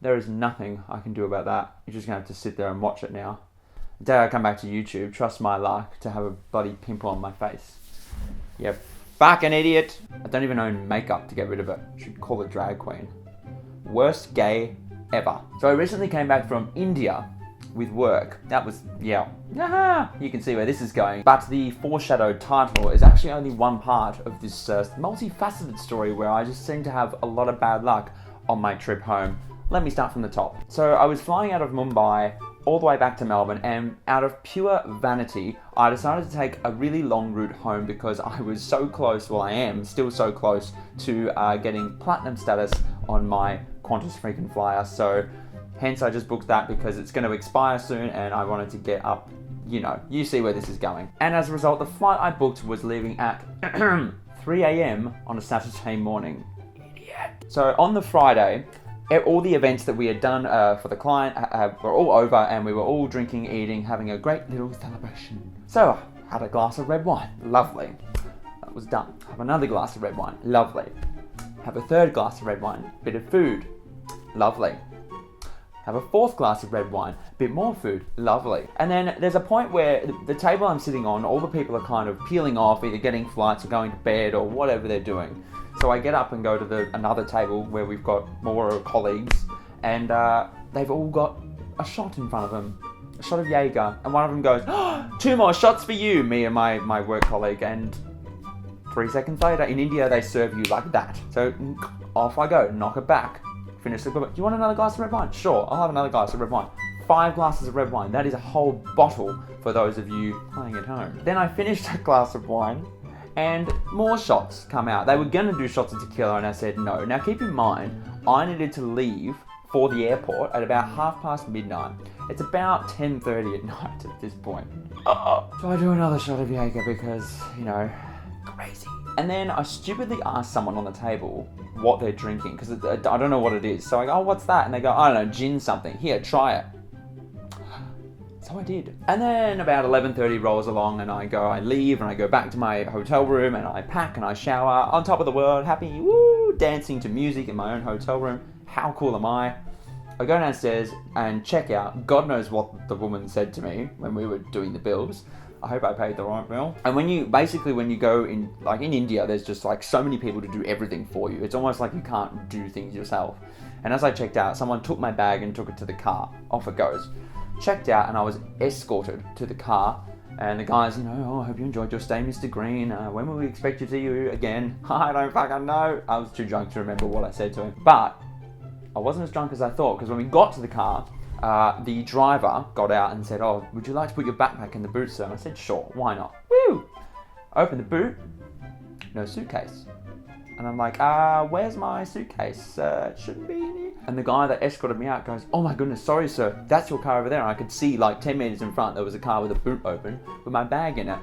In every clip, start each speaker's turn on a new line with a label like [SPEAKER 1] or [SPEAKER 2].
[SPEAKER 1] There is nothing I can do about that. You're just going to have to sit there and watch it now. The day I come back to YouTube, trust my luck to have a bloody pimple on my face. You fucking idiot. I don't even own makeup to get rid of it. Should call it drag queen. Worst gay ever. So I recently came back from India with work. That was, yeah. You can see where this is going. But the foreshadowed title is actually only one part of this multifaceted story where I just seem to have a lot of bad luck on my trip home. Let me start from the top. So I was flying out of Mumbai all the way back to Melbourne, and out of pure vanity, I decided to take a really long route home because I was so close, well I am still so close to getting platinum status on my Qantas freaking flyer. So hence I just booked that because it's going to expire soon and I wanted to get up, you see where this is going. And as a result, the flight I booked was leaving at 3 a.m. on a Saturday morning. Idiot. So on the Friday, all the events that we had done for the client were all over, and we were all drinking, eating, having a great little celebration. So, had a glass of red wine. Lovely. That was done. Have another glass of red wine. Lovely. Have a third glass of red wine. Bit of food. Lovely. Have a fourth glass of red wine. Bit more food. Lovely. And then there's a point where the table I'm sitting on, all the people are kind of peeling off, either getting flights or going to bed or whatever they're doing. So I get up and go to another table where we've got more colleagues, and they've all got a shot in front of them, a shot of Jaeger, and one of them goes, oh, 2 more shots for you, me and my work colleague, and 3 seconds later, in India, they serve you like that. So off I go, knock it back, finish the do you want another glass of red wine? Sure, I'll have another glass of red wine. 5 glasses of red wine, that is a whole bottle for those of you playing at home. Then I finished that glass of wine, and more shots come out. They were going to do shots of tequila, and I said no. Now keep in mind, I needed to leave for the airport at about midnight. It's about 10:30 at night at this point. So I do another shot of Jaeger because, crazy. And then I stupidly asked someone on the table what they're drinking, because I don't know what it is. So I go, oh, what's that? And they go, I don't know, gin something. Here, try it. So I did. And then about 11:30 rolls along, and I leave and I go back to my hotel room, and I pack and I shower, on top of the world, happy, woo, dancing to music in my own hotel room. How cool am I? I go downstairs and check out. God knows what the woman said to me when we were doing the bills. I hope I paid the right bill. And when you go in, like in India, there's just like so many people to do everything for you. It's almost like you can't do things yourself. And as I checked out, someone took my bag and took it to the car. Off it goes. Checked out, and I was escorted to the car, and the guys, oh, I hope you enjoyed your stay, Mr. Green. When will we expect to see you again? I don't fucking know. I was too drunk to remember what I said to him. But I wasn't as drunk as I thought, because when we got to the car, the driver got out and said, oh, would you like to put your backpack in the boot, sir? And I said, sure, why not? Woo! Open the boot, no suitcase. And I'm like, where's my suitcase? It shouldn't be in here. And the guy that escorted me out goes, oh my goodness, sorry sir, that's your car over there. And I could see like 10 meters in front, there was a car with a boot open with my bag in it.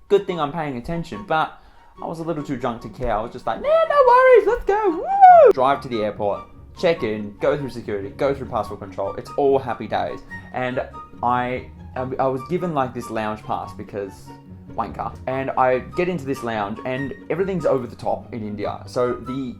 [SPEAKER 1] Good thing I'm paying attention, but I was a little too drunk to care. I was just like, nah, no worries, let's go, woo! Drive to the airport, check in, go through security, go through passport control. It's all happy days. And I was given like this lounge pass because wanker. And I get into this lounge, and everything's over the top in India. So the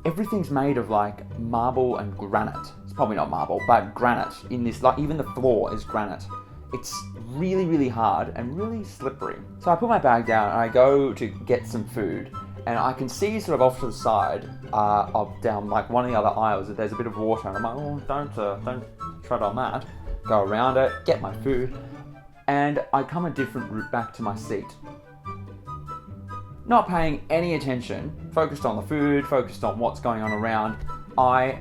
[SPEAKER 1] everything's made of like marble and granite. It's probably not marble, but granite in this, like even the floor is granite. It's really, really hard and really slippery. So I put my bag down and I go to get some food, and I can see sort of off to the side, down like one of the other aisles, that there's a bit of water, and I'm like, oh, don't tread on that. Go around it, get my food, and I come a different route back to my seat. Not paying any attention, focused on the food, focused on what's going on around, I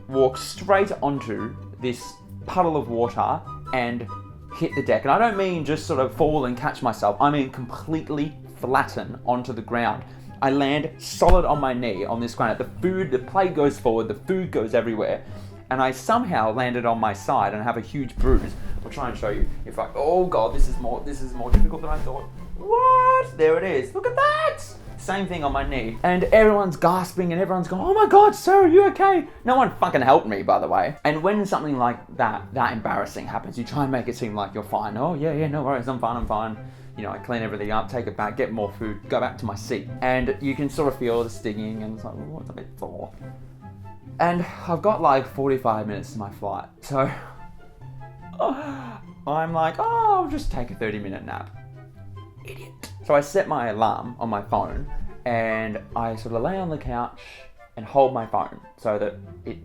[SPEAKER 1] walk straight onto this puddle of water and hit the deck. And I don't mean just sort of fall and catch myself, I mean completely flatten onto the ground. I land solid on my knee on this granite. The plate goes forward, the food goes everywhere, and I somehow landed on my side and have a huge bruise. I'll try and show you. Oh god, this is more difficult than I thought. What? There it is. Look at that! Same thing on my knee. And everyone's gasping and everyone's going, oh my god, sir, are you okay? No one fucking helped me, by the way. And when something like that embarrassing happens, you try and make it seem like you're fine. Oh yeah, no worries, I'm fine. I clean everything up, take it back, get more food, go back to my seat. And you can sort of feel the stinging, and it's like, oh, it's a bit sore. And I've got like 45 minutes to my flight. So I'm like, oh, I'll just take a 30-minute nap. Idiot. So I set my alarm on my phone and I sort of lay on the couch and hold my phone so that it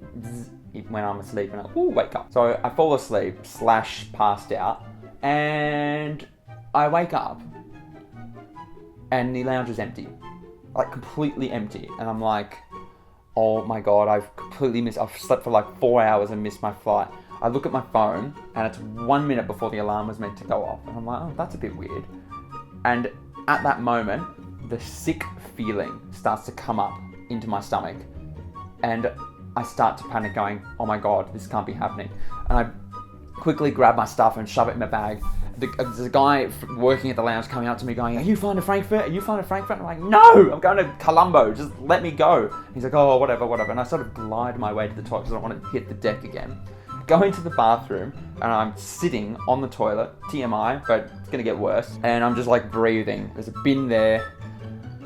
[SPEAKER 1] when I'm asleep and I wake up. So I fall asleep / passed out and I wake up and the lounge is empty. Like completely empty. And I'm like, oh my God, I've slept for like 4 hours and missed my flight. I look at my phone and it's 1 minute before the alarm was meant to go off. And I'm like, oh, that's a bit weird. And at that moment, the sick feeling starts to come up into my stomach. And I start to panic going, oh my God, this can't be happening. And I quickly grab my stuff and shove it in my bag. There's a guy working at the lounge coming up to me going, are you flying to Frankfurt? Are you flying to Frankfurt? I'm like, no, I'm going to Colombo. Just let me go. He's like, oh, whatever. And I sort of glide my way to the toilet because I don't want to hit the deck again. Go into the bathroom and I'm sitting on the toilet, TMI, but it's going to get worse. And I'm just like breathing. There's a bin there,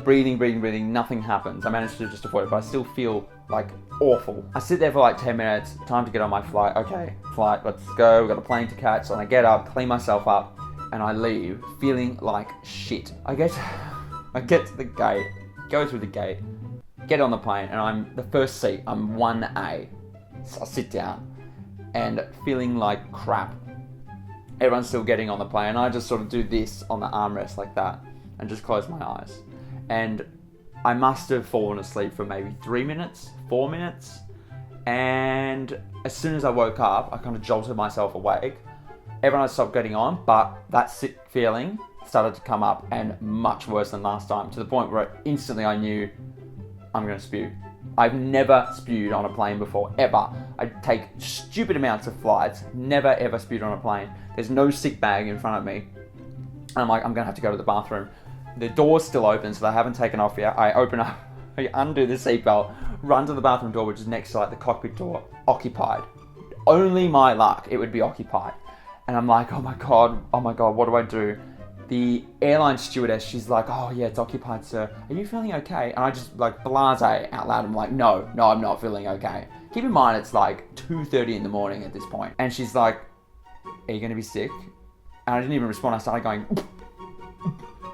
[SPEAKER 1] breathing, nothing happens. I managed to just avoid it, but I still feel like awful. I sit there for like 10 minutes, time to get on my flight. Okay, flight, let's go. We've got a plane to catch. So I get up, clean myself up, and I leave feeling like shit. I get to the gate, go through the gate, get on the plane, and I'm the first seat. I'm 1A. So I sit down and feeling like crap. Everyone's still getting on the plane. I just sort of do this on the armrest like that and just close my eyes. And I must have fallen asleep for maybe 3 minutes, 4 minutes. And as soon as I woke up, I kind of jolted myself awake. Everyone had stopped getting on, but that sick feeling started to come up and much worse than last time, to the point where instantly I knew I'm going to spew. I've never spewed on a plane before, ever. I take stupid amounts of flights, never ever spewed on a plane. There's no sick bag in front of me. And I'm like, I'm going to have to go to the bathroom. The door's still open, so they haven't taken off yet. I open up, I undo the seatbelt, run to the bathroom door, which is next to like the cockpit door, occupied. Only my luck, it would be occupied. And I'm like, oh my God, what do I do? The airline stewardess, she's like, oh yeah, it's occupied, sir. Are you feeling okay? And I just like blase out loud. I'm like, no, I'm not feeling okay. Keep in mind, it's like 2:30 in the morning at this point. And she's like, are you going to be sick? And I didn't even respond. I started going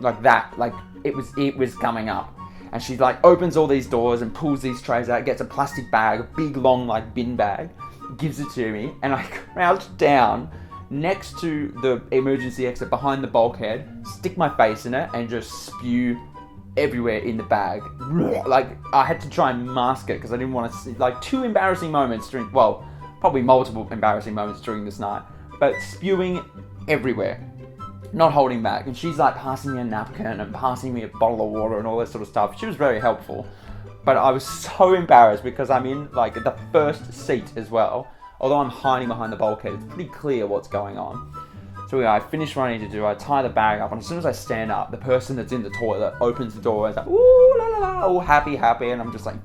[SPEAKER 1] like that. Like it was coming up. And she like opens all these doors and pulls these trays out, gets a plastic bag, a big long like bin bag, gives it to me. And I crouch down next to the emergency exit behind the bulkhead, stick my face in it and just spew everywhere in the bag. Like I had to try and mask it because I didn't want to see like two embarrassing moments during, well, probably multiple embarrassing moments during this night, but spewing everywhere, not holding back. And she's like passing me a napkin and passing me a bottle of water and all that sort of stuff. She was very helpful, but I was so embarrassed because I'm in like the first seat as well. Although I'm hiding behind the bulkhead, it's pretty clear what's going on. So yeah, I finish what I need to do. I tie the bag up, and as soon as I stand up, the person that's in the toilet opens the door and is like, ooh, la la la, all happy, and I'm just like,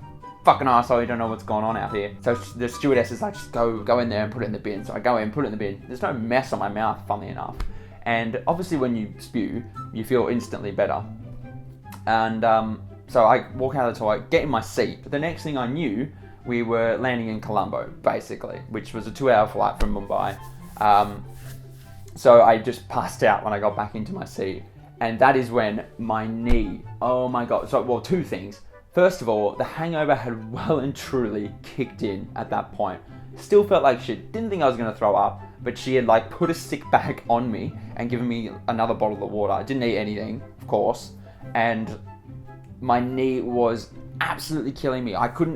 [SPEAKER 1] fucking arsehole, you don't know what's going on out here. So the stewardess is like, just go in there and put it in the bin. So I go in, put it in the bin. There's no mess on my mouth, funnily enough. And obviously when you spew, you feel instantly better. And so I walk out of the toilet, get in my seat. But the next thing I knew, we were landing in Colombo, basically, which was a 2-hour flight from Mumbai. So I just passed out when I got back into my seat. And that is when my knee, oh my God. So, well, two things. First of all, the hangover had well and truly kicked in at that point. Still felt like shit. Didn't think I was going to throw up, but she had like put a sick bag on me and given me another bottle of water. I didn't eat anything, of course. And my knee was absolutely killing me. I couldn't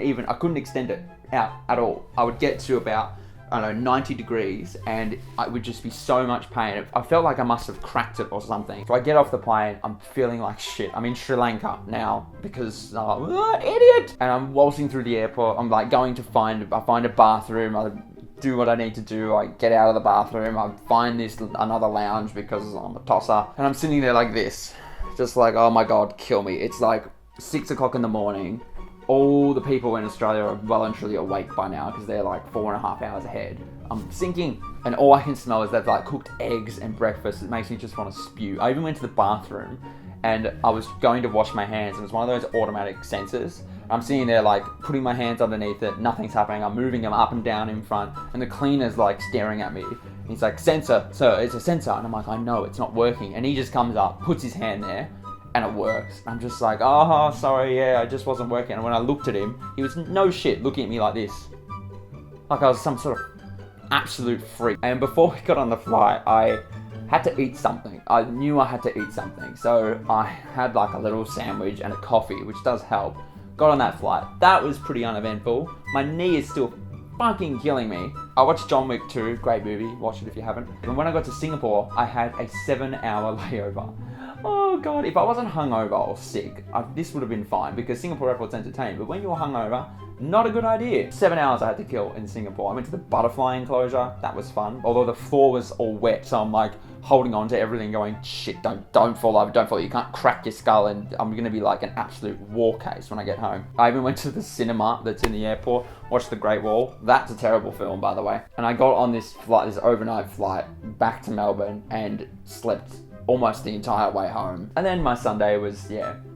[SPEAKER 1] extend it out at all. I would get to about, 90 degrees and it would just be so much pain. I felt like I must have cracked it or something. So I get off the plane, I'm feeling like shit. I'm in Sri Lanka now because, idiot! And I'm waltzing through the airport. I'm like going to find a bathroom. I do what I need to do. I get out of the bathroom. I find another lounge because I'm a tosser. And I'm sitting there like this, just like, oh my God, kill me. It's like 6 o'clock in the morning. All the people in Australia are well and truly awake by now because they're like 4.5 hours ahead. I'm sinking, and all I can smell is they've like cooked eggs and breakfast. It makes me just want to spew. I even went to the bathroom and I was going to wash my hands, and it was one of those automatic sensors. I'm sitting there like putting my hands underneath it, nothing's happening. I'm moving them up and down in front, and the cleaner's like staring at me. He's like, sensor, sir, it's a sensor. And I'm like, I know, it's not working. And he just comes up, puts his hand there, and it works. I'm just like, oh, sorry, yeah, I just wasn't working. And when I looked at him, he was no shit looking at me like this. Like I was some sort of absolute freak. And before we got on the flight, I had to eat something. I knew I had to eat something. So I had like a little sandwich and a coffee, which does help. Got on that flight. That was pretty uneventful. My knee is still fucking killing me. I watched John Wick 2, great movie, watch it if you haven't. And when I got to Singapore, I had a 7-hour layover. Oh god, if I wasn't hungover or sick, this would have been fine because Singapore airport's entertaining, but when you're hungover, not a good idea. 7 hours I had to kill in Singapore. I went to the butterfly enclosure, that was fun. Although the floor was all wet, so I'm like holding on to everything going, shit, don't fall over, don't fall over. You can't crack your skull and I'm gonna be like an absolute war case when I get home. I even went to the cinema that's in the airport, watched The Great Wall. That's a terrible film, by the way. And I got on this flight, this overnight flight back to Melbourne and slept almost the entire way home. And then my Sunday was,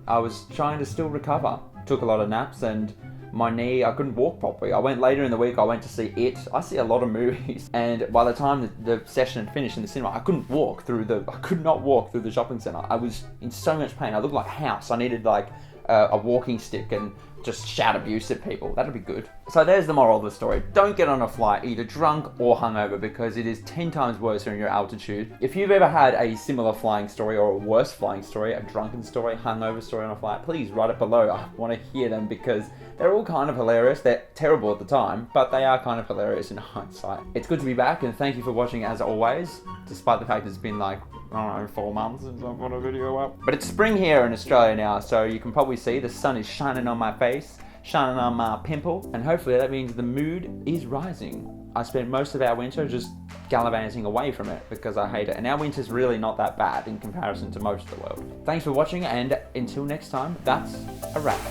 [SPEAKER 1] I was trying to still recover. Took a lot of naps and my knee, I couldn't walk properly. I went later in the week, I went to see It. I see a lot of movies. And by the time the session had finished in the cinema, I could not walk through the shopping centre. I was in so much pain. I looked like House. I needed like a walking stick and just shout abuse at people. That'd be good. So there's the moral of the story. Don't get on a flight either drunk or hungover because it is 10 times worse when you're altitude. If you've ever had a similar flying story or a worse flying story, a drunken story, hungover story on a flight, please write it below. I want to hear them because they're all kind of hilarious. They're terrible at the time, but they are kind of hilarious in hindsight. It's good to be back and thank you for watching as always, despite the fact it's been like, I don't know, 4 months since I've got a video up. But it's spring here in Australia now, so you can probably see the sun is shining on my face, shining on my pimple, and hopefully that means the mood is rising. I spent most of our winter just gallivanting away from it because I hate it, and our winter's really not that bad in comparison to most of the world. Thanks for watching, and until next time, that's a wrap.